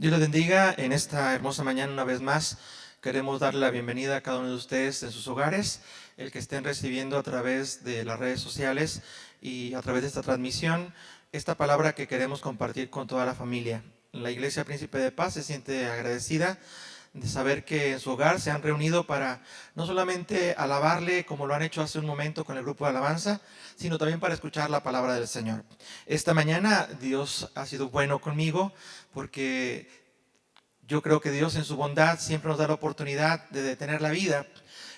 Dios les bendiga en esta hermosa mañana una vez más. Queremos darle la bienvenida a cada uno de ustedes en sus hogares, el que estén recibiendo a través de las redes sociales y a través de esta transmisión, esta palabra que queremos compartir con toda la familia. La Iglesia Príncipe de Paz se siente agradecida de saber que en su hogar se han reunido para no solamente alabarle como lo han hecho hace un momento con el grupo de alabanza, sino también para escuchar la palabra del Señor. Esta mañana Dios ha sido bueno conmigo porque yo creo que Dios en su bondad siempre nos da la oportunidad de detener la vida,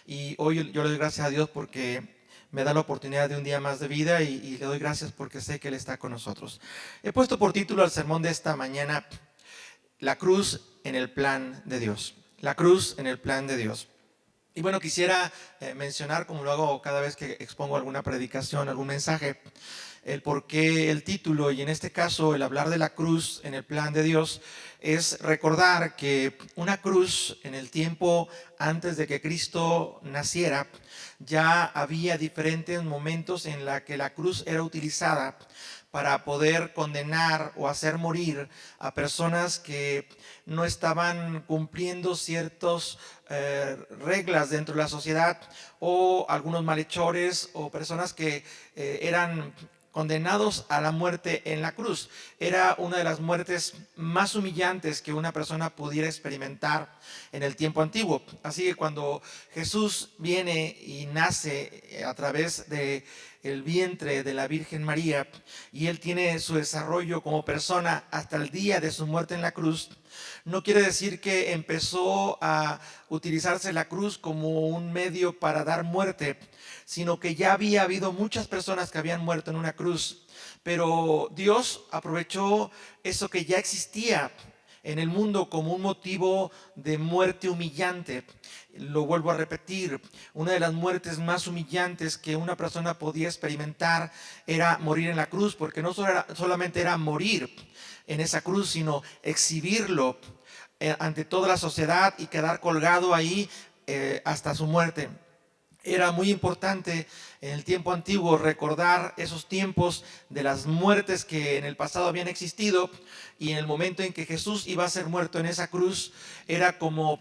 y hoy yo le doy gracias a Dios porque me da la oportunidad de un día más de vida y le doy gracias porque sé que Él está con nosotros. He puesto por título al sermón de esta mañana: la cruz en el plan de Dios. La cruz en el plan de Dios. Y bueno, quisiera mencionar, como lo hago cada vez que expongo alguna predicación, algún mensaje, el por qué el título, y en este caso el hablar de la cruz en el plan de Dios, es recordar que una cruz en el tiempo antes de que Cristo naciera, ya había diferentes momentos en la que la cruz era utilizada para poder condenar o hacer morir a personas que no estaban cumpliendo ciertas reglas dentro de la sociedad, o algunos malhechores o personas que eran condenados a la muerte en la cruz. Era una de las muertes más humillantes que una persona pudiera experimentar en el tiempo antiguo. Así que cuando Jesús viene y nace a través de el vientre de la Virgen María, y Él tiene su desarrollo como persona hasta el día de su muerte en la cruz, no quiere decir que empezó a utilizarse la cruz como un medio para dar muerte, sino que ya había habido muchas personas que habían muerto en una cruz. Pero Dios aprovechó eso que ya existía en el mundo como un motivo de muerte humillante. Lo vuelvo a repetir: una de las muertes más humillantes que una persona podía experimentar era morir en la cruz, porque no solamente era morir en esa cruz, sino exhibirlo ante toda la sociedad y quedar colgado ahí hasta su muerte. Era muy importante en el tiempo antiguo recordar esos tiempos de las muertes que en el pasado habían existido, y en el momento en que Jesús iba a ser muerto en esa cruz, era como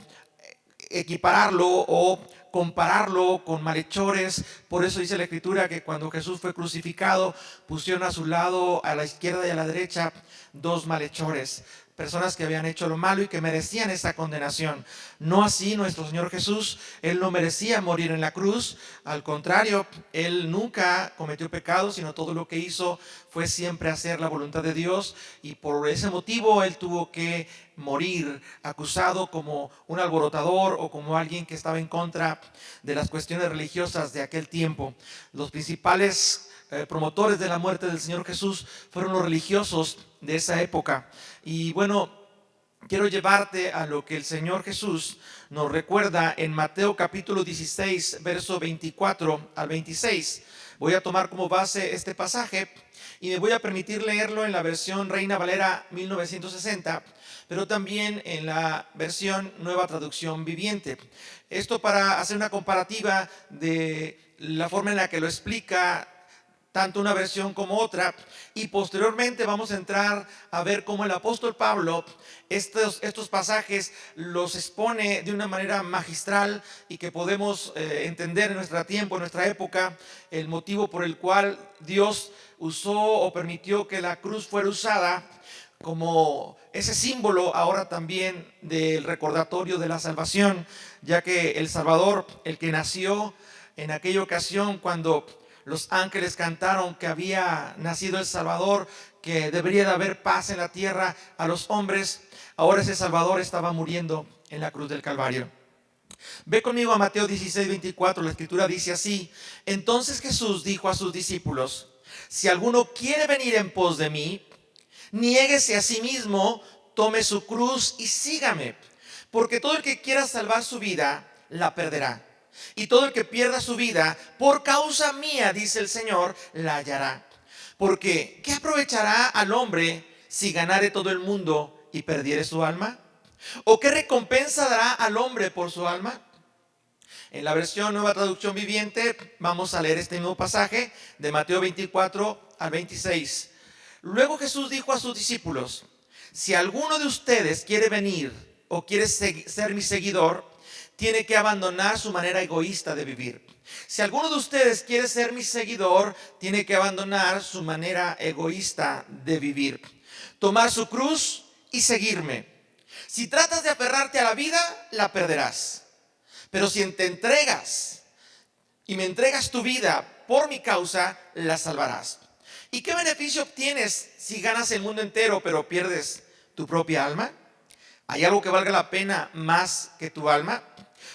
equipararlo o compararlo con malhechores. Por eso dice la Escritura que cuando Jesús fue crucificado, pusieron a su lado, a la izquierda y a la derecha, dos malhechores, personas que habían hecho lo malo y que merecían esa condenación. No así nuestro Señor Jesús. Él no merecía morir en la cruz. Al contrario, Él nunca cometió pecado, sino todo lo que hizo fue siempre hacer la voluntad de Dios, y por ese motivo Él tuvo que morir acusado como un alborotador o como alguien que estaba en contra de las cuestiones religiosas de aquel tiempo. Los principales promotores de la muerte del Señor Jesús fueron los religiosos de esa época. Y bueno, quiero llevarte a lo que el Señor Jesús nos recuerda en Mateo capítulo 16, verso 24 al 26. Voy a tomar como base este pasaje y me voy a permitir leerlo en la versión Reina Valera 1960, pero también en la versión Nueva Traducción Viviente. Esto para hacer una comparativa de la forma en la que lo explica tanto una versión como otra, y posteriormente vamos a entrar a ver cómo el apóstol Pablo estos pasajes los expone de una manera magistral, y que podemos entender en nuestro tiempo, en nuestra época, el motivo por el cual Dios usó o permitió que la cruz fuera usada como ese símbolo ahora también del recordatorio de la salvación, ya que el Salvador, el que nació en aquella ocasión cuando los ángeles cantaron que había nacido el Salvador, que debería de haber paz en la tierra a los hombres, ahora ese Salvador estaba muriendo en la cruz del Calvario. Ve conmigo a Mateo 16, 24, la Escritura dice así: entonces Jesús dijo a sus discípulos: si alguno quiere venir en pos de mí, niéguese a sí mismo, tome su cruz y sígame. Porque todo el que quiera salvar su vida, la perderá. Y todo el que pierda su vida por causa mía, dice el Señor, la hallará. Porque ¿qué aprovechará al hombre si ganare todo el mundo y perdiere su alma? ¿O qué recompensa dará al hombre por su alma? En la versión Nueva Traducción Viviente vamos a leer este mismo pasaje de Mateo 24 al 26. Luego Jesús dijo a sus discípulos: si alguno de ustedes quiere venir o quiere ser mi seguidor, tiene que abandonar su manera egoísta de vivir. Si alguno de ustedes quiere ser mi seguidor, tiene que abandonar su manera egoísta de vivir. Tomar su cruz y seguirme. Si tratas de aferrarte a la vida, la perderás. Pero si te entregas y me entregas tu vida por mi causa, la salvarás. ¿Y qué beneficio obtienes si ganas el mundo entero pero pierdes tu propia alma? ¿Hay algo que valga la pena más que tu alma?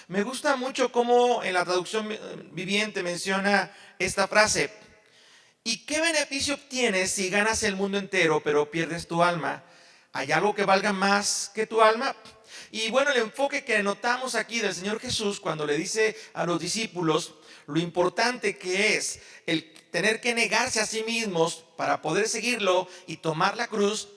Me gusta mucho cómo en la traducción viviente menciona esta frase. ¿Y qué beneficio obtienes si ganas el mundo entero pero pierdes tu alma? ¿Hay algo que valga más que tu alma? Y bueno, el enfoque que notamos aquí del Señor Jesús cuando le dice a los discípulos lo importante que es el tener que negarse a sí mismos para poder seguirlo y tomar la cruz,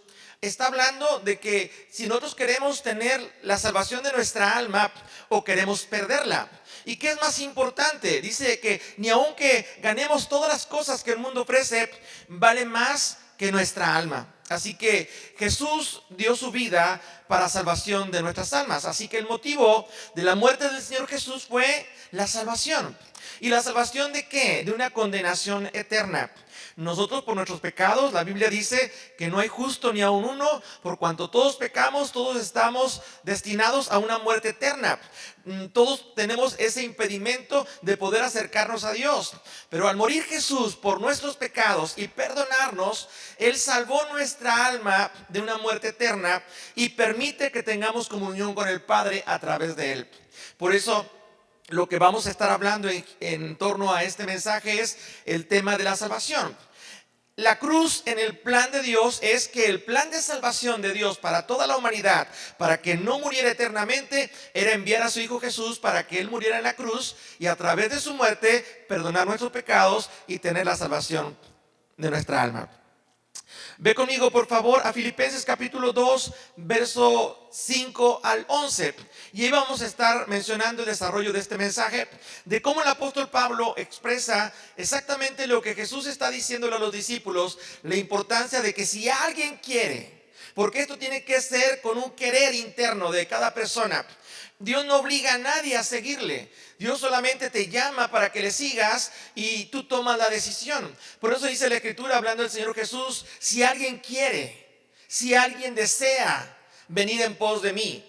está hablando de que si nosotros queremos tener la salvación de nuestra alma o queremos perderla. ¿Y qué es más importante? Dice que ni aunque ganemos todas las cosas que el mundo ofrece, vale más que nuestra alma. Así que Jesús dio su vida para salvación de nuestras almas. Así que el motivo de la muerte del Señor Jesús fue la salvación. ¿Y la salvación de qué? De una condenación eterna. Nosotros por nuestros pecados, la Biblia dice que no hay justo ni aun uno, por cuanto todos pecamos, todos estamos destinados a una muerte eterna. Todos tenemos ese impedimento de poder acercarnos a Dios. Pero al morir Jesús por nuestros pecados y perdonarnos, Él salvó nuestra alma de una muerte eterna y permite que tengamos comunión con el Padre a través de Él. Por eso, lo que vamos a estar hablando en torno a este mensaje es el tema de la salvación. La cruz en el plan de Dios es que el plan de salvación de Dios para toda la humanidad, para que no muriera eternamente, era enviar a su Hijo Jesús para que Él muriera en la cruz y a través de su muerte perdonar nuestros pecados y tener la salvación de nuestra alma. Ve conmigo por favor a Filipenses capítulo 2, verso 5 al 11. Y ahí vamos a estar mencionando el desarrollo de este mensaje, de cómo el apóstol Pablo expresa exactamente lo que Jesús está diciéndole a los discípulos, la importancia de que si alguien quiere, porque esto tiene que ser con un querer interno de cada persona. Dios no obliga a nadie a seguirle. Dios solamente te llama para que le sigas y tú tomas la decisión. Por eso dice la Escritura, hablando del Señor Jesús, si alguien quiere, si alguien desea venir en pos de mí,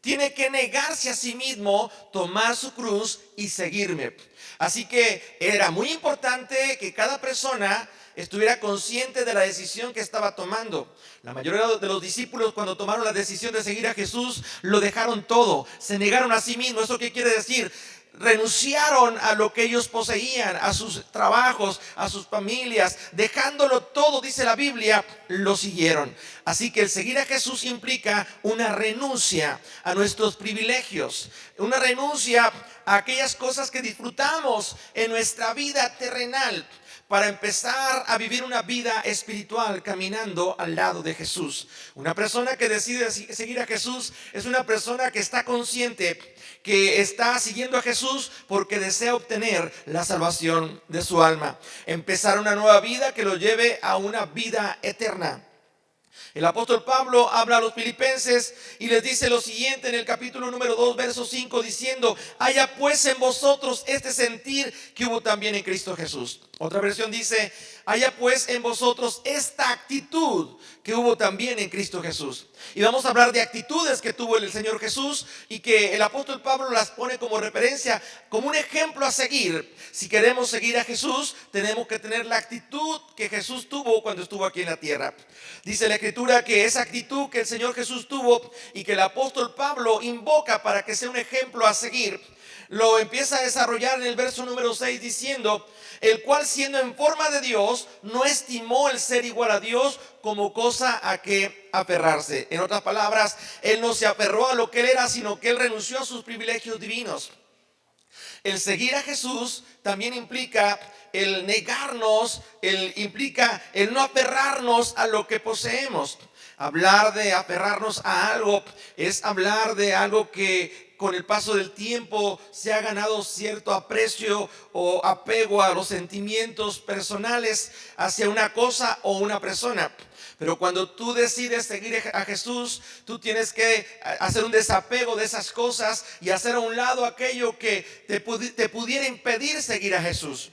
tiene que negarse a sí mismo, tomar su cruz y seguirme. Así que era muy importante que cada persona estuviera consciente de la decisión que estaba tomando. La mayoría de los discípulos, cuando tomaron la decisión de seguir a Jesús, lo dejaron todo, se negaron a sí mismos. ¿Eso qué quiere decir? Renunciaron a lo que ellos poseían, a sus trabajos, a sus familias, dejándolo todo, dice la Biblia, lo siguieron. Así que el seguir a Jesús implica una renuncia a nuestros privilegios, una renuncia a aquellas cosas que disfrutamos en nuestra vida terrenal, para empezar a vivir una vida espiritual caminando al lado de Jesús. Una persona que decide seguir a Jesús es una persona que está consciente que está siguiendo a Jesús porque desea obtener la salvación de su alma. Empezar una nueva vida que lo lleve a una vida eterna. El apóstol Pablo habla a los filipenses y les dice lo siguiente en el capítulo número 2, verso 5, diciendo: haya pues en vosotros este sentir que hubo también en Cristo Jesús. Otra versión dice: haya pues en vosotros esta actitud que hubo también en Cristo Jesús. Y vamos a hablar de actitudes que tuvo el Señor Jesús y que el apóstol Pablo las pone como referencia, como un ejemplo a seguir. Si queremos seguir a Jesús, tenemos que tener la actitud que Jesús tuvo cuando estuvo aquí en la tierra. Dice la Escritura que esa actitud que el Señor Jesús tuvo y que el apóstol Pablo invoca para que sea un ejemplo a seguir, lo empieza a desarrollar en el verso número 6 diciendo: el cual siendo en forma de Dios, no estimó el ser igual a Dios como cosa a que aferrarse. En otras palabras, Él no se aferró a lo que Él era, sino que Él renunció a sus privilegios divinos. El seguir a Jesús también implica el negarnos, implica el no aferrarnos a lo que poseemos. Hablar de aferrarnos a algo es hablar de algo que con el paso del tiempo se ha ganado cierto aprecio o apego a los sentimientos personales hacia una cosa o una persona. Pero cuando tú decides seguir a Jesús, tú tienes que hacer un desapego de esas cosas y hacer a un lado aquello que te pudiera impedir seguir a Jesús.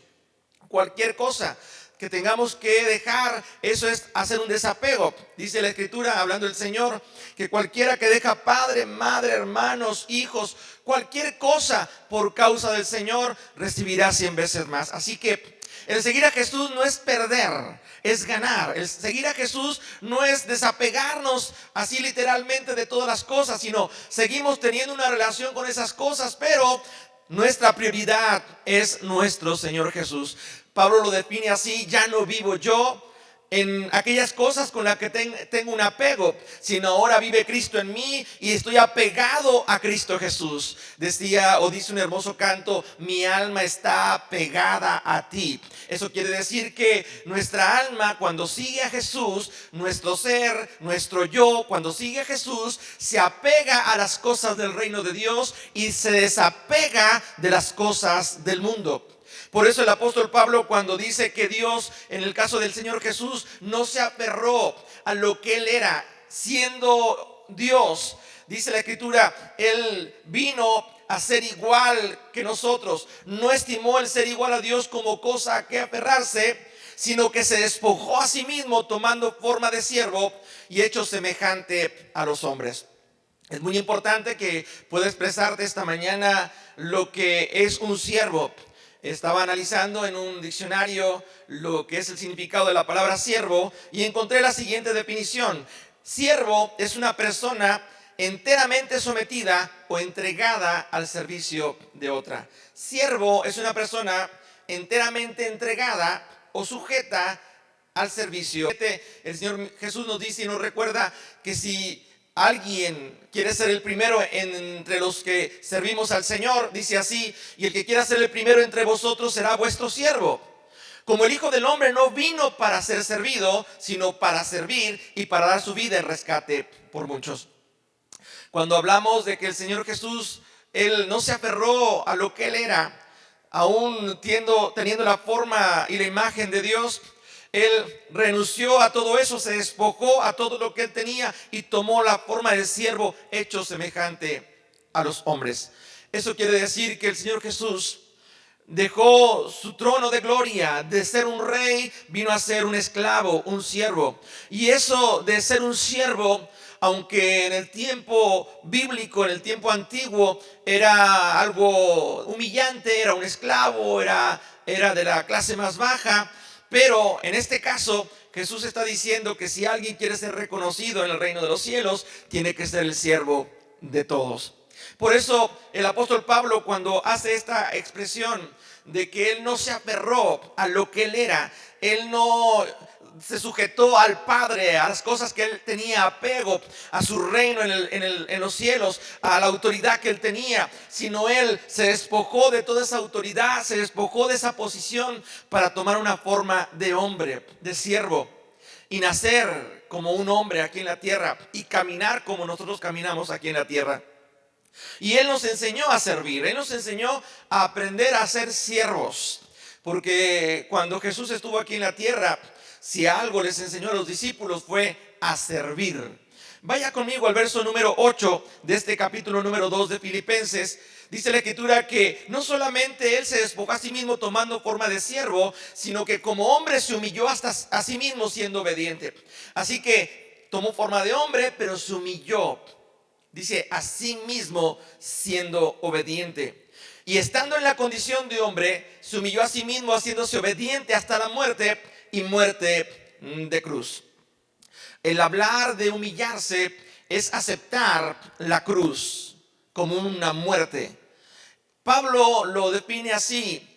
Cualquier cosa que tengamos que dejar, eso es hacer un desapego. Dice la Escritura, hablando el Señor, que cualquiera que deja padre, madre, hermanos, hijos, cualquier cosa por causa del Señor, recibirá 100 veces más. Así que el seguir a Jesús no es perder, es ganar. El seguir a Jesús no es desapegarnos así literalmente de todas las cosas, sino seguimos teniendo una relación con esas cosas, pero nuestra prioridad es nuestro Señor Jesús. Pablo lo define así: ya no vivo yo en aquellas cosas con las que tengo un apego, sino ahora vive Cristo en mí y estoy apegado a Cristo Jesús. Decía o dice un hermoso canto: mi alma está pegada a ti. Eso quiere decir que nuestra alma, cuando sigue a Jesús, nuestro ser, nuestro yo, cuando sigue a Jesús, se apega a las cosas del reino de Dios y se desapega de las cosas del mundo. Por eso el apóstol Pablo, cuando dice que Dios, en el caso del Señor Jesús, no se aferró a lo que Él era, siendo Dios, dice la Escritura, Él vino a ser igual que nosotros. No estimó el ser igual a Dios como cosa a que aferrarse, sino que se despojó a sí mismo, tomando forma de siervo y hecho semejante a los hombres. Es muy importante que pueda expresarte esta mañana lo que es un siervo. Estaba analizando en un diccionario lo que es el significado de la palabra siervo y encontré la siguiente definición: siervo es una persona enteramente sometida o entregada al servicio de otra. Siervo es una persona enteramente entregada o sujeta al servicio. El Señor Jesús nos dice y nos recuerda que si alguien quiere ser el primero entre los que servimos al Señor, dice así: y el que quiera ser el primero entre vosotros será vuestro siervo. Como el Hijo del Hombre no vino para ser servido, sino para servir y para dar su vida en rescate por muchos. Cuando hablamos de que el Señor Jesús, Él no se aferró a lo que Él era, aún teniendo la forma y la imagen de Dios, Él renunció a todo eso, se despojó a todo lo que Él tenía y tomó la forma de siervo hecho semejante a los hombres. Eso quiere decir que el Señor Jesús dejó su trono de gloria, de ser un rey, vino a ser un esclavo, un siervo. Y eso de ser un siervo, aunque en el tiempo bíblico, en el tiempo antiguo, era algo humillante, era un esclavo, era de la clase más baja, pero en este caso Jesús está diciendo que si alguien quiere ser reconocido en el reino de los cielos, tiene que ser el siervo de todos. Por eso el apóstol Pablo, cuando hace esta expresión de que él no se aferró a lo que él era, él no se sujetó al Padre, a las cosas que él tenía apego, a su reino en los cielos, a la autoridad que él tenía, sino él se despojó de toda esa autoridad, se despojó de esa posición para tomar una forma de hombre, de siervo, y nacer como un hombre aquí en la tierra y caminar como nosotros caminamos aquí en la tierra. Y Él nos enseñó a servir, Él nos enseñó a aprender a ser siervos. Porque cuando Jesús estuvo aquí en la tierra, si algo les enseñó a los discípulos fue a servir. Vaya conmigo al verso número 8 de este capítulo número 2 de Filipenses. Dice la Escritura que no solamente Él se despojó a sí mismo tomando forma de siervo, sino que como hombre se humilló hasta a sí mismo siendo obediente. Así que tomó forma de hombre, pero se humilló. Dice, a sí mismo siendo obediente. Y estando en la condición de hombre, se humilló a sí mismo haciéndose obediente hasta la muerte y muerte de cruz. El hablar de humillarse es aceptar la cruz como una muerte. Pablo lo define así: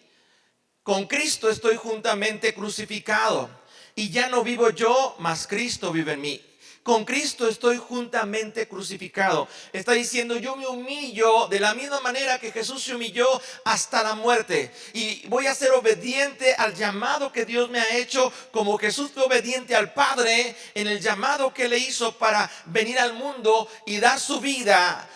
con Cristo estoy juntamente crucificado y ya no vivo yo, mas Cristo vive en mí. Con Cristo estoy juntamente crucificado. Está diciendo, yo me humillo de la misma manera que Jesús se humilló hasta la muerte. Y voy a ser obediente al llamado que Dios me ha hecho, como Jesús fue obediente al Padre en el llamado que le hizo para venir al mundo y dar su vida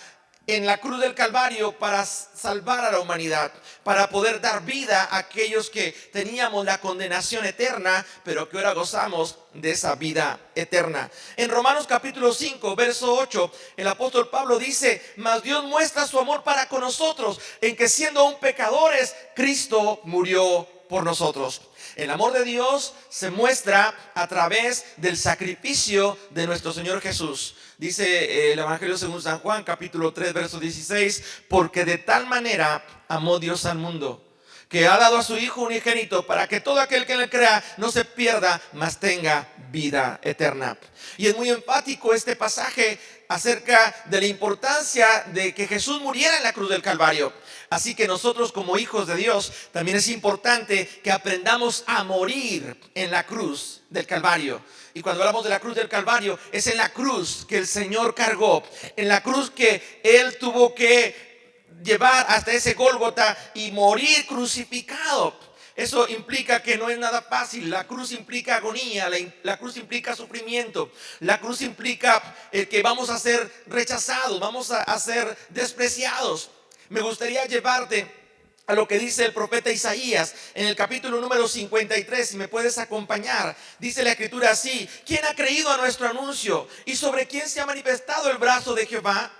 en la cruz del Calvario para salvar a la humanidad, para poder dar vida a aquellos que teníamos la condenación eterna, pero que ahora gozamos de esa vida eterna. En Romanos capítulo 5, verso 8, el apóstol Pablo dice: mas Dios muestra su amor para con nosotros, en que siendo aún pecadores, Cristo murió por nosotros. El amor de Dios se muestra a través del sacrificio de nuestro Señor Jesús. Dice el Evangelio según San Juan, capítulo 3, verso 16: porque de tal manera amó Dios al mundo, que ha dado a su Hijo unigénito, para que todo aquel que en él crea no se pierda, mas tenga vida eterna. Y es muy enfático este pasaje acerca de la importancia de que Jesús muriera en la cruz del Calvario. Así que nosotros, como hijos de Dios, también es importante que aprendamos a morir en la cruz del Calvario. Y cuando hablamos de la cruz del Calvario, es en la cruz que el Señor cargó, en la cruz que Él tuvo que llevar hasta ese Gólgota y morir crucificado. Eso implica que no es nada fácil. La cruz implica agonía, la cruz implica sufrimiento, la cruz implica que vamos a ser rechazados, vamos a ser despreciados. Me gustaría llevarte a lo que dice el profeta Isaías en el capítulo número 53, si me puedes acompañar. Dice la escritura así: ¿quién ha creído a nuestro anuncio? ¿Y sobre quién se ha manifestado el brazo de Jehová?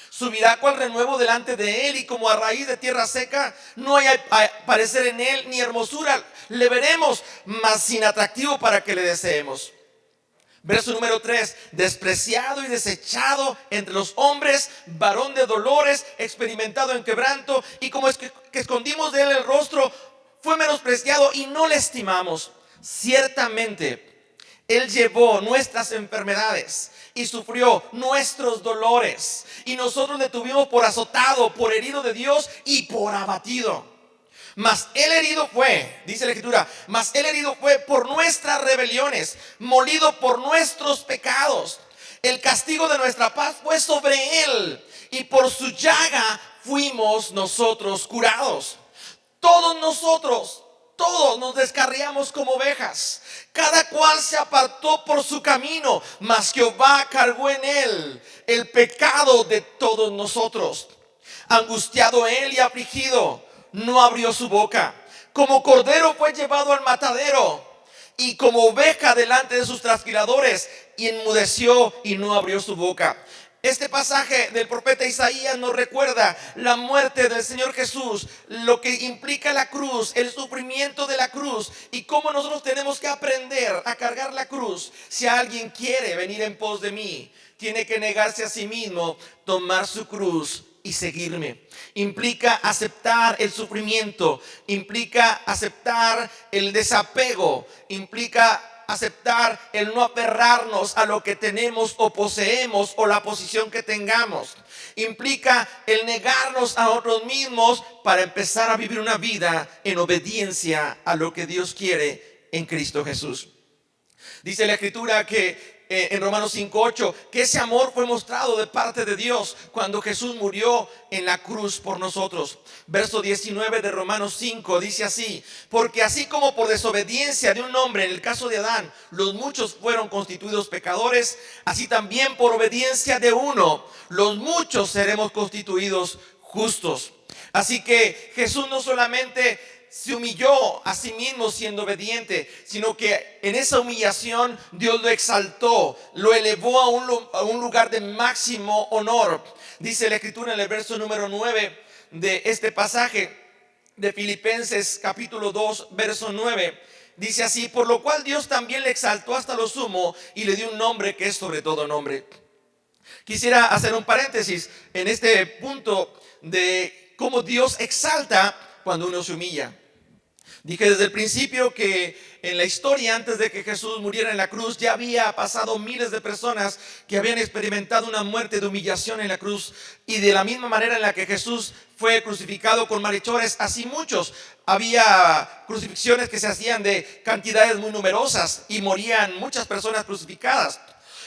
Subirá cual renuevo delante de él, y como a raíz de tierra seca. No hay parecer en él ni hermosura. Le veremos, mas sin atractivo para que le deseemos. Verso número 3: despreciado y desechado entre los hombres, varón de dolores, experimentado en quebranto, y como es que escondimos de él el rostro, fue menospreciado y no le estimamos. Ciertamente él llevó nuestras enfermedades y sufrió nuestros dolores, y nosotros le tuvimos por azotado, por herido de Dios y por abatido. Mas él herido fue, dice la escritura, mas él herido fue por nuestras rebeliones, molido por nuestros pecados. El castigo de nuestra paz fue sobre él, y por su llaga fuimos nosotros curados. Todos nos descarriamos como ovejas, cada cual se apartó por su camino, mas Jehová cargó en él el pecado de todos nosotros. Angustiado él y afligido, no abrió su boca. Como cordero fue llevado al matadero, y como oveja delante de sus trasquiladores, y enmudeció y no abrió su boca. Este pasaje del profeta Isaías nos recuerda la muerte del Señor Jesús, lo que implica la cruz, el sufrimiento de la cruz, y cómo nosotros tenemos que aprender a cargar la cruz. Si alguien quiere venir en pos de mí, tiene que negarse a sí mismo, tomar su cruz y seguirme. Implica aceptar el sufrimiento, implica aceptar el desapego, implica aceptar el no aferrarnos a lo que tenemos o poseemos o la posición que tengamos. Implica el negarnos a nosotros mismos para empezar a vivir una vida en obediencia a lo que Dios quiere en Cristo Jesús. Dice la escritura que en Romanos 5:8, que ese amor fue mostrado de parte de Dios cuando Jesús murió en la cruz por nosotros. Verso 19 de Romanos 5 dice así: porque así como por desobediencia de un hombre, en el caso de Adán, los muchos fueron constituidos pecadores, así también por obediencia de uno, los muchos seremos constituidos justos. Así que Jesús no solamente se humilló a sí mismo siendo obediente, sino que en esa humillación Dios lo exaltó, lo elevó a un lugar de máximo honor. Dice la escritura en el verso número 9 de este pasaje de Filipenses capítulo 2, verso 9. Dice así: por lo cual Dios también le exaltó hasta lo sumo y le dio un nombre que es sobre todo nombre. Quisiera hacer un paréntesis en este punto de cómo Dios exalta cuando uno se humilla. Dije desde el principio que en la historia, antes de que Jesús muriera en la cruz, ya había pasado miles de personas que habían experimentado una muerte de humillación en la cruz. Y de la misma manera en la que Jesús fue crucificado con malhechores, así muchos. Había crucifixiones que se hacían de cantidades muy numerosas y morían muchas personas crucificadas.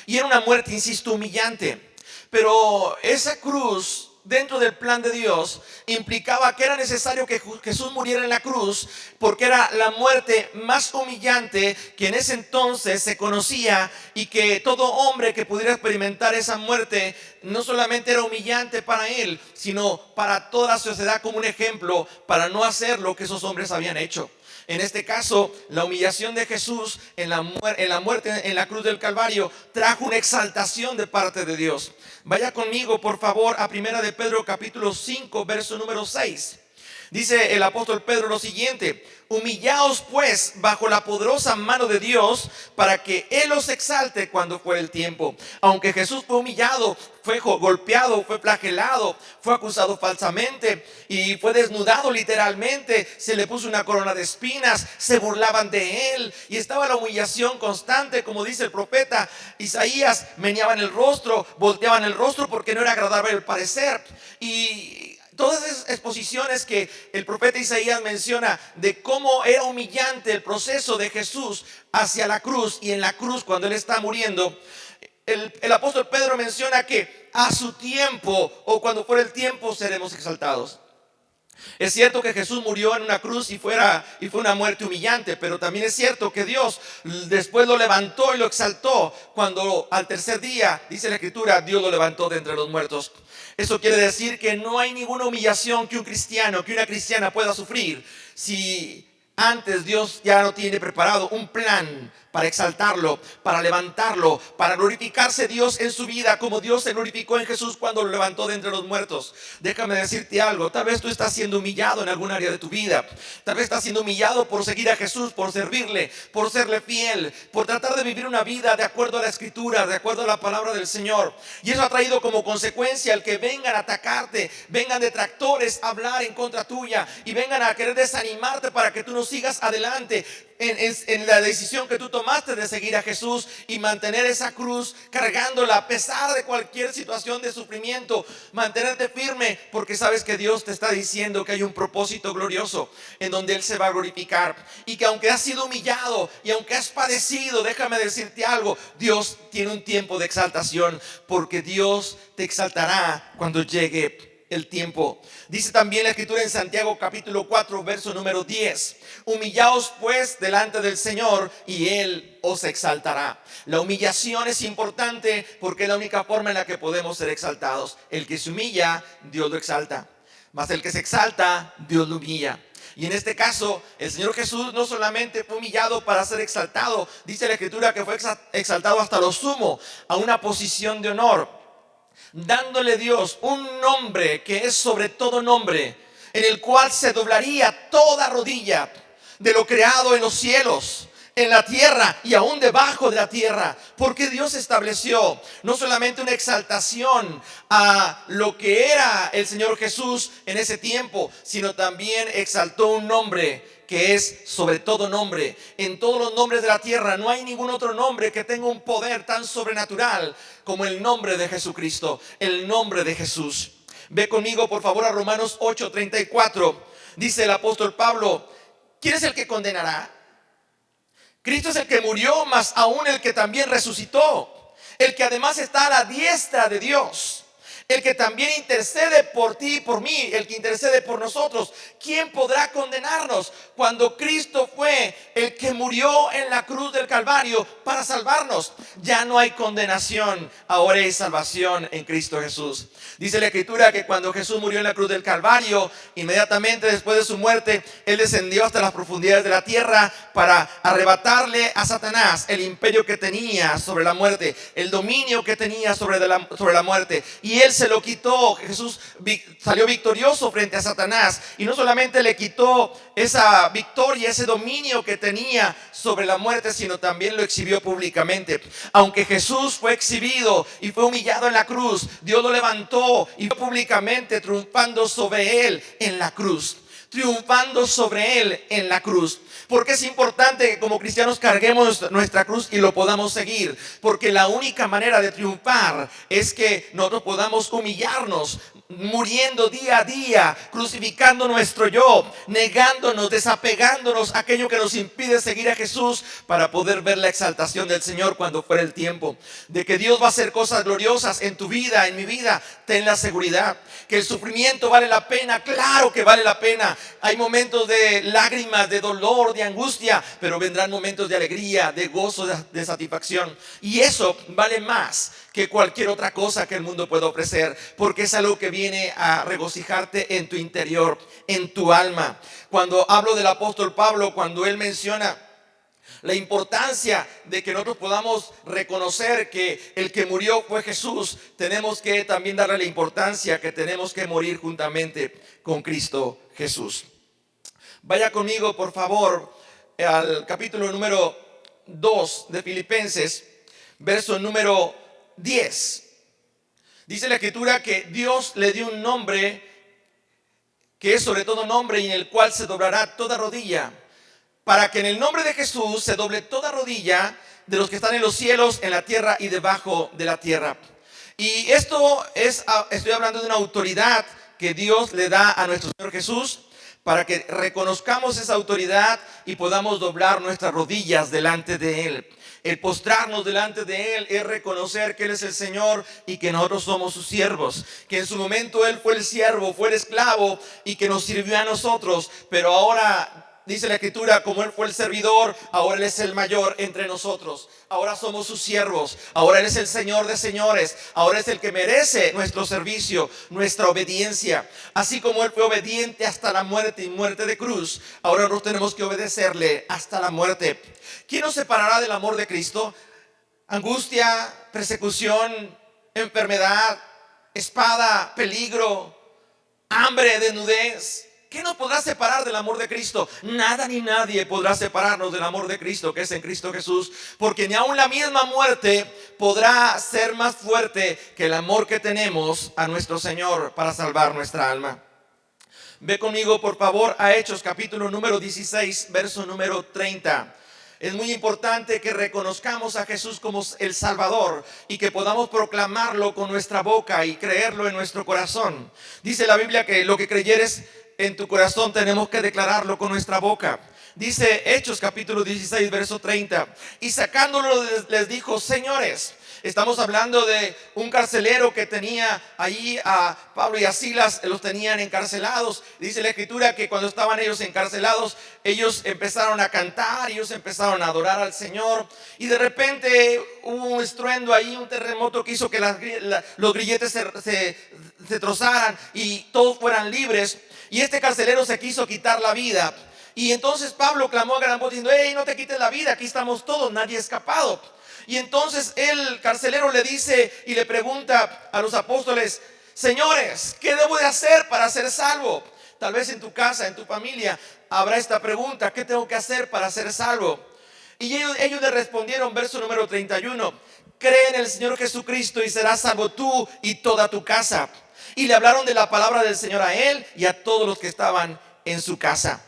Y era una muerte, insisto, humillante. Pero esa cruz dentro del plan de Dios, implicaba que era necesario que Jesús muriera en la cruz, porque era la muerte más humillante que en ese entonces se conocía, y que todo hombre que pudiera experimentar esa muerte no solamente era humillante para él, sino para toda la sociedad como un ejemplo para no hacer lo que esos hombres habían hecho. En este caso, la humillación de Jesús en la muerte en la cruz del Calvario trajo una exaltación de parte de Dios. Vaya conmigo, por favor, a 1 de Pedro capítulo 5, verso número 6. Dice el apóstol Pedro lo siguiente: humillaos pues bajo la poderosa mano de Dios, para que Él os exalte cuando fuere el tiempo. Aunque Jesús fue humillado, fue golpeado, fue flagelado, fue acusado falsamente y fue desnudado literalmente, se le puso una corona de espinas, se burlaban de Él y estaba la humillación constante, como dice el profeta Isaías: meneaban el rostro, volteaban el rostro porque no era agradable el parecer. Y todas esas exposiciones que el profeta Isaías menciona de cómo era humillante el proceso de Jesús hacia la cruz, y en la cruz cuando Él está muriendo, el apóstol Pedro menciona que a su tiempo, o cuando fuera el tiempo, seremos exaltados. Es cierto que Jesús murió en una cruz y fue una muerte humillante, pero también es cierto que Dios después lo levantó y lo exaltó cuando al tercer día, dice la Escritura, Dios lo levantó de entre los muertos. Eso quiere decir que no hay ninguna humillación que un cristiano, que una cristiana pueda sufrir si antes Dios ya no tiene preparado un plan para exaltarlo, para levantarlo, para glorificarse Dios en su vida, como Dios se glorificó en Jesús cuando lo levantó de entre los muertos. Déjame decirte algo: tal vez tú estás siendo humillado en algún área de tu vida. Tal vez estás siendo humillado por seguir a Jesús, por servirle, por serle fiel, por tratar de vivir una vida de acuerdo a la Escritura, de acuerdo a la palabra del Señor. Y eso ha traído como consecuencia el que vengan a atacarte, vengan detractores a hablar en contra tuya y vengan a querer desanimarte para que tú no sigas adelante en la decisión que tú tomaste de seguir a Jesús y mantener esa cruz cargándola a pesar de cualquier situación de sufrimiento. Mantenerte firme, porque sabes que Dios te está diciendo que hay un propósito glorioso en donde Él se va a glorificar, y que aunque has sido humillado y aunque has padecido, déjame decirte algo: Dios tiene un tiempo de exaltación, porque Dios te exaltará cuando llegue el tiempo. Dice también la Escritura en Santiago capítulo 4, verso número 10: humillaos pues delante del Señor y Él os exaltará. La humillación es importante porque es la única forma en la que podemos ser exaltados. El que se humilla, Dios lo exalta, mas el que se exalta, Dios lo humilla. Y en este caso, el Señor Jesús no solamente fue humillado para ser exaltado, dice la Escritura que fue exaltado hasta lo sumo, a una posición de honor, dándole Dios un nombre que es sobre todo nombre, en el cual se doblaría toda rodilla de lo creado en los cielos, en la tierra y aún debajo de la tierra. Porque Dios estableció no solamente una exaltación a lo que era el Señor Jesús en ese tiempo, sino también exaltó un nombre que es sobre todo nombre. En todos los nombres de la tierra no hay ningún otro nombre que tenga un poder tan sobrenatural como el nombre de Jesucristo, el nombre de Jesús. Ve conmigo por favor a Romanos 8:34. Dice el apóstol Pablo: ¿quién es el que condenará? Cristo es el que murió, mas aún el que también resucitó, el que además está a la diestra de Dios, el que también intercede por ti y por mí, el que intercede por nosotros. ¿Quién podrá condenarnos cuando Cristo fue el que murió en la cruz del Calvario para salvarnos? Ya no hay condenación, ahora hay salvación en Cristo Jesús. Dice la Escritura que cuando Jesús murió en la cruz del Calvario, inmediatamente después de su muerte, Él descendió hasta las profundidades de la tierra para arrebatarle a Satanás el imperio que tenía sobre la muerte, el dominio que tenía sobre la muerte. Y Él se lo quitó. Jesús salió victorioso frente a Satanás, y no solamente le quitó esa victoria, ese dominio que tenía sobre la muerte, sino también lo exhibió públicamente. Aunque Jesús fue exhibido y fue humillado en la cruz, Dios lo levantó y fue públicamente triunfando sobre Él en la cruz. triunfando sobre Él en la cruz. Porque es importante que como cristianos carguemos nuestra cruz y lo podamos seguir. Porque la única manera de triunfar es que nosotros podamos humillarnos, muriendo día a día, crucificando nuestro yo, negándonos, desapegándonos a aquello que nos impide seguir a Jesús, para poder ver la exaltación del Señor cuando fuera el tiempo. De que Dios va a hacer cosas gloriosas en tu vida, en mi vida, ten la seguridad. Que el sufrimiento vale la pena, claro que vale la pena. Hay momentos de lágrimas, de dolor, de angustia, pero vendrán momentos de alegría, de gozo, de satisfacción. Y eso vale más que cualquier otra cosa que el mundo pueda ofrecer, porque es algo que viene a regocijarte en tu interior, en tu alma. Cuando hablo del apóstol Pablo, cuando él menciona la importancia de que nosotros podamos reconocer que el que murió fue Jesús, tenemos que también darle la importancia que tenemos que morir juntamente con Cristo Jesús. Vaya conmigo, por favor, al capítulo número 2 de Filipenses, verso número 10. Dice la escritura que Dios le dio un nombre que es sobre todo nombre, y en el cual se doblará toda rodilla, para que en el nombre de Jesús se doble toda rodilla de los que están en los cielos, en la tierra y debajo de la tierra. Y esto estoy hablando de una autoridad que Dios le da a nuestro Señor Jesús, para que reconozcamos esa autoridad y podamos doblar nuestras rodillas delante de Él. El postrarnos delante de Él es reconocer que Él es el Señor y que nosotros somos sus siervos. Que en su momento Él fue el siervo, fue el esclavo y que nos sirvió a nosotros. Pero ahora dice la escritura, como Él fue el servidor, ahora Él es el mayor entre nosotros. Ahora somos sus siervos. Ahora Él es el Señor de señores. Ahora es el que merece nuestro servicio, nuestra obediencia. Así como Él fue obediente hasta la muerte y muerte de cruz, ahora nosotros tenemos que obedecerle hasta la muerte. ¿Quién nos separará del amor de Cristo? Angustia, persecución, enfermedad, espada, peligro, hambre, desnudez. ¿Qué nos podrá separar del amor de Cristo? Nada ni nadie podrá separarnos del amor de Cristo, que es en Cristo Jesús, porque ni aun la misma muerte podrá ser más fuerte que el amor que tenemos a nuestro Señor para salvar nuestra alma. Ve conmigo, por favor, a Hechos capítulo número 16, verso número 30. Es muy importante que reconozcamos a Jesús como el Salvador y que podamos proclamarlo con nuestra boca y creerlo en nuestro corazón. Dice la Biblia que lo que creyeres en tu corazón tenemos que declararlo con nuestra boca. Dice Hechos capítulo 16, verso 30. Y sacándolo les dijo: señores. Estamos hablando de un carcelero que tenía allí a Pablo y a Silas, los tenían encarcelados. Dice la escritura que cuando estaban ellos encarcelados, ellos empezaron a cantar, ellos empezaron a adorar al Señor. Y de repente hubo un estruendo ahí, un terremoto que hizo que los grilletes se trozaran y todos fueran libres. Y este carcelero se quiso quitar la vida. Y entonces Pablo clamó a gran voz diciendo: hey, no te quites la vida, aquí estamos todos, nadie ha escapado. Y entonces el carcelero le dice y le pregunta a los apóstoles: señores, ¿qué debo de hacer para ser salvo? Tal vez en tu casa, en tu familia, habrá esta pregunta: ¿qué tengo que hacer para ser salvo? Y ellos le respondieron, verso número 31, cree en el Señor Jesucristo y serás salvo tú y toda tu casa. Y le hablaron de la palabra del Señor a él y a todos los que estaban en su casa.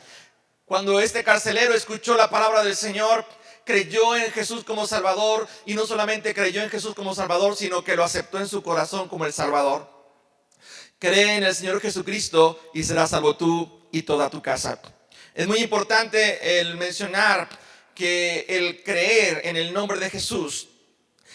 Cuando este carcelero escuchó la palabra del Señor, creyó en Jesús como Salvador, y no solamente creyó en Jesús como Salvador, sino que lo aceptó en su corazón como el Salvador. Cree en el Señor Jesucristo y serás salvo tú y toda tu casa. Es muy importante el mencionar que el creer en el nombre de Jesús,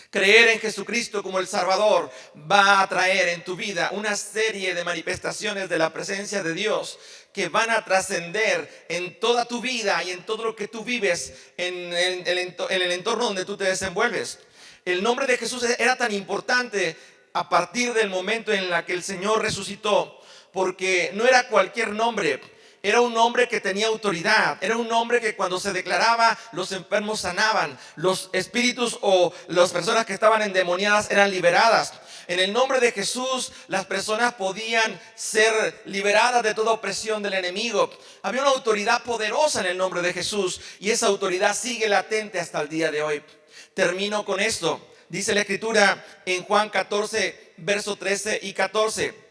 creer en Jesucristo como el Salvador, va a traer en tu vida una serie de manifestaciones de la presencia de Dios que van a trascender en toda tu vida y en todo lo que tú vives en el entorno donde tú te desenvuelves. El nombre de Jesús era tan importante a partir del momento en el que el Señor resucitó, porque no era cualquier nombre. Era un nombre que tenía autoridad. Era un nombre que cuando se declaraba, los enfermos sanaban. Los espíritus o las personas que estaban endemoniadas eran liberadas. En el nombre de Jesús, las personas podían ser liberadas de toda opresión del enemigo. Había una autoridad poderosa en el nombre de Jesús, y esa autoridad sigue latente hasta el día de hoy. Termino con esto. Dice la escritura en Juan 14, verso 13 y 14.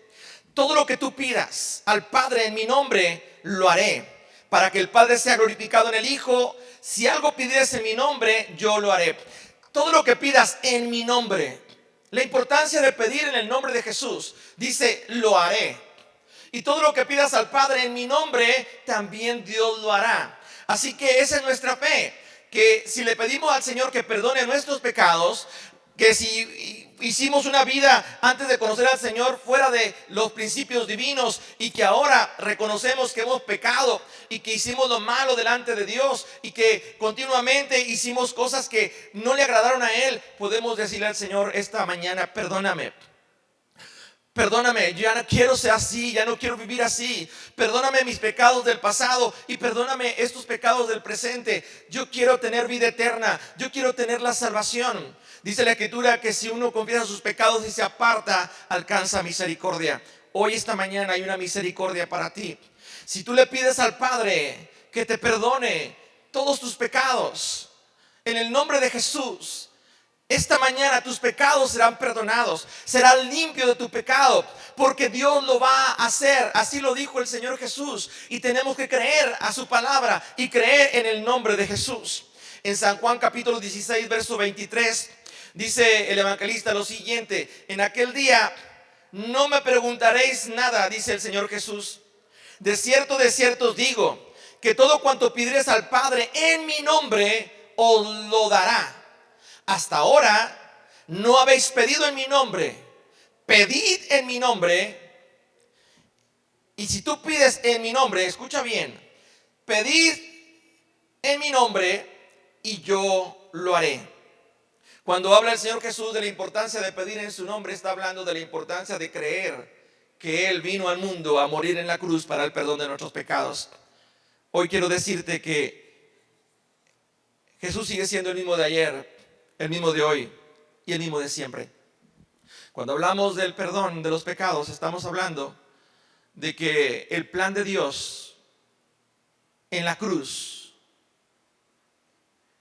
Todo lo que tú pidas al Padre en mi nombre, lo haré, para que el Padre sea glorificado en el Hijo. Si algo pidieres en mi nombre, yo lo haré. Todo lo que pidas en mi nombre. La importancia de pedir en el nombre de Jesús. Dice, lo haré. Y todo lo que pidas al Padre en mi nombre, también Dios lo hará. Así que esa es nuestra fe. Que si le pedimos al Señor que perdone nuestros pecados, que si hicimos una vida antes de conocer al Señor fuera de los principios divinos y que ahora reconocemos que hemos pecado y que hicimos lo malo delante de Dios y que continuamente hicimos cosas que no le agradaron a Él, podemos decirle al Señor esta mañana, perdóname. Perdóname, yo ya no quiero ser así, ya no quiero vivir así. Perdóname mis pecados del pasado y perdóname estos pecados del presente. Yo quiero tener vida eterna, yo quiero tener la salvación. Dice la Escritura que si uno confiesa sus pecados y se aparta, alcanza misericordia. Hoy, esta mañana, hay una misericordia para ti. Si tú le pides al Padre que te perdone todos tus pecados, en el nombre de Jesús, esta mañana tus pecados serán perdonados, serás limpio de tu pecado, porque Dios lo va a hacer. Así lo dijo el Señor Jesús, y tenemos que creer a su palabra y creer en el nombre de Jesús. En San Juan capítulo 16, verso 23, dice el evangelista lo siguiente: en aquel día no me preguntaréis nada, dice el Señor Jesús. De cierto os digo, que todo cuanto pidiereis al Padre en mi nombre, os lo dará. Hasta ahora no habéis pedido en mi nombre. Pedid en mi nombre. Y si tú pides en mi nombre, escucha bien, pedid en mi nombre y yo lo haré. Cuando habla el Señor Jesús de la importancia de pedir en su nombre, está hablando de la importancia de creer que Él vino al mundo a morir en la cruz para el perdón de nuestros pecados. Hoy quiero decirte que Jesús sigue siendo el mismo de ayer, el mismo de hoy y el mismo de siempre. Cuando hablamos del perdón de los pecados, estamos hablando de que el plan de Dios en la cruz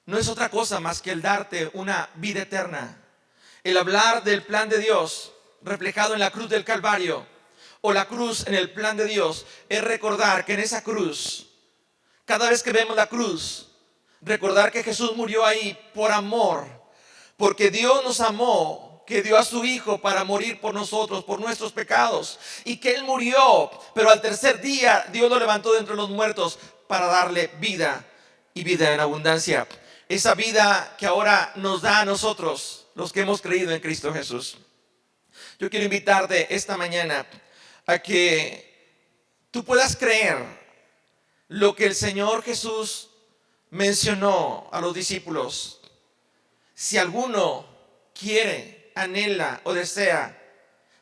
no es otra cosa más que el darte una vida eterna. El hablar del plan de Dios reflejado en la cruz del Calvario o la cruz en el plan de Dios es recordar que en esa cruz, cada vez que vemos la cruz, recordar que Jesús murió ahí por amor. Porque Dios nos amó, que dio a su Hijo para morir por nosotros, por nuestros pecados. Y que Él murió, pero al tercer día Dios lo levantó de entre los muertos para darle vida y vida en abundancia. Esa vida que ahora nos da a nosotros, los que hemos creído en Cristo Jesús. Yo quiero invitarte esta mañana a que tú puedas creer lo que el Señor Jesús mencionó a los discípulos. Si alguno quiere, anhela o desea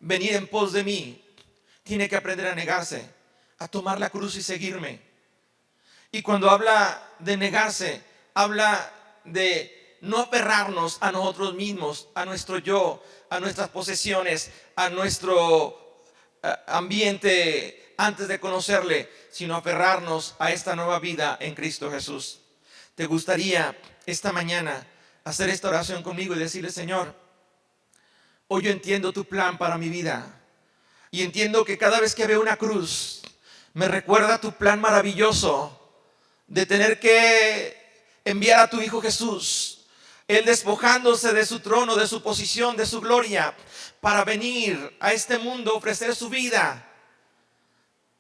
venir en pos de mí, tiene que aprender a negarse, a tomar la cruz y seguirme. Y cuando habla de negarse, habla de no aferrarnos a nosotros mismos, a nuestro yo, a nuestras posesiones, a nuestro ambiente antes de conocerle, sino aferrarnos a esta nueva vida en Cristo Jesús. ¿Te gustaría esta mañana hacer esta oración conmigo y decirle: Señor, hoy yo entiendo tu plan para mi vida y entiendo que cada vez que veo una cruz me recuerda tu plan maravilloso de tener que enviar a tu Hijo Jesús, Él despojándose de su trono, de su posición, de su gloria, para venir a este mundo, ofrecer su vida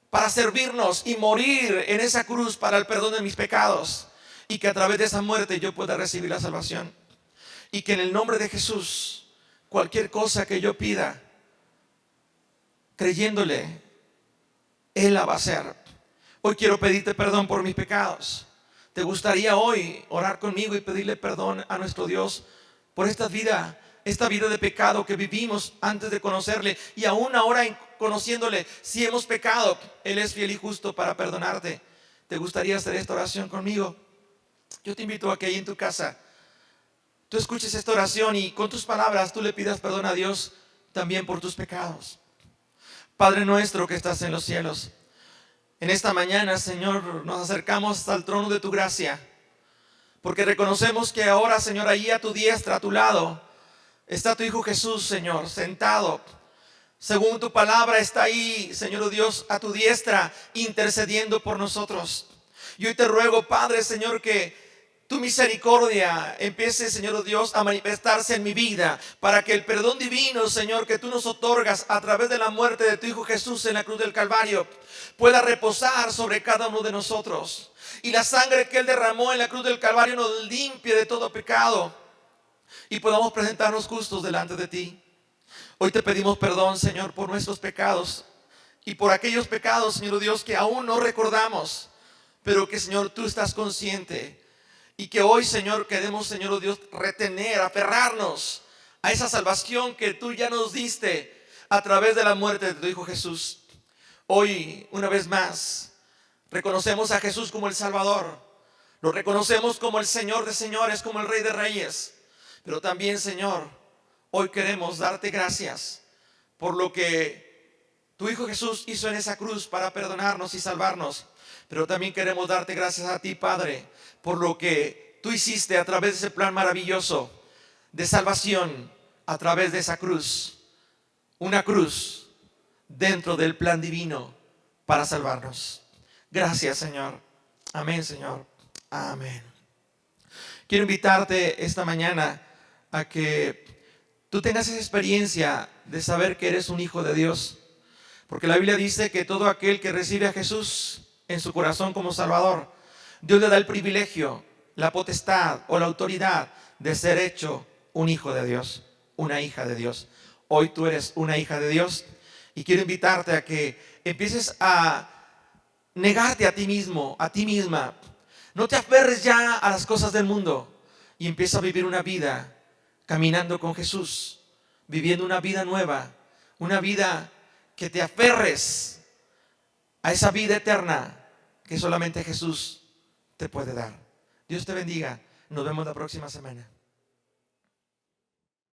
para servirnos y morir en esa cruz para el perdón de mis pecados. Y que a través de esa muerte yo pueda recibir la salvación. Y que en el nombre de Jesús, cualquier cosa que yo pida, creyéndole, Él la va a hacer. Hoy quiero pedirte perdón por mis pecados. ¿Te gustaría hoy orar conmigo y pedirle perdón a nuestro Dios por esta vida de pecado que vivimos antes de conocerle? Y aún ahora conociéndole, si hemos pecado, Él es fiel y justo para perdonarte. ¿Te gustaría hacer esta oración conmigo? Yo te invito a que ahí en tu casa tú escuches esta oración y con tus palabras tú le pidas perdón a Dios también por tus pecados. Padre nuestro que estás en los cielos, en esta mañana, Señor, nos acercamos al trono de tu gracia, porque reconocemos que ahora, Señor, ahí a tu diestra, a tu lado, está tu Hijo Jesús, Señor, sentado, Según tu palabra está ahí, Señor Dios, a tu diestra, intercediendo por nosotros. Y hoy te ruego, Padre, Señor, que tu misericordia empiece, Señor Dios, a manifestarse en mi vida, para que el perdón divino, Señor, que tú nos otorgas a través de la muerte de tu Hijo Jesús en la cruz del Calvario, pueda reposar sobre cada uno de nosotros. Y la sangre que Él derramó en la cruz del Calvario nos limpie de todo pecado y podamos presentarnos justos delante de ti. Hoy te pedimos perdón, Señor, por nuestros pecados y por aquellos pecados, Señor Dios, que aún no recordamos, pero que, Señor, tú estás consciente. Y que hoy, Señor, queremos, Señor Dios, retener, aferrarnos a esa salvación que tú ya nos diste a través de la muerte de tu Hijo Jesús. Hoy, una vez más, reconocemos a Jesús como el Salvador. Lo reconocemos como el Señor de señores, como el Rey de reyes. Pero también, Señor, hoy queremos darte gracias por lo que tu Hijo Jesús hizo en esa cruz para perdonarnos y salvarnos. Pero también queremos darte gracias a ti, Padre, por lo que tú hiciste a través de ese plan maravilloso de salvación, a través de esa cruz. Una cruz dentro del plan divino para salvarnos. Gracias, Señor. Amén, Señor. Amén. Quiero invitarte esta mañana a que tú tengas esa experiencia de saber que eres un hijo de Dios. Porque la Biblia dice que todo aquel que recibe a Jesús en su corazón como Salvador, Dios le da el privilegio, la potestad o la autoridad de ser hecho un hijo de Dios, una hija de Dios. Hoy tú eres una hija de Dios y quiero invitarte a que empieces a negarte a ti mismo, a ti misma. No te aferres ya a las cosas del mundo y empieza a vivir una vida caminando con Jesús, viviendo una vida nueva, una vida que te aferres a esa vida eterna que solamente Jesús te puede dar. Dios te bendiga. Nos vemos la próxima semana.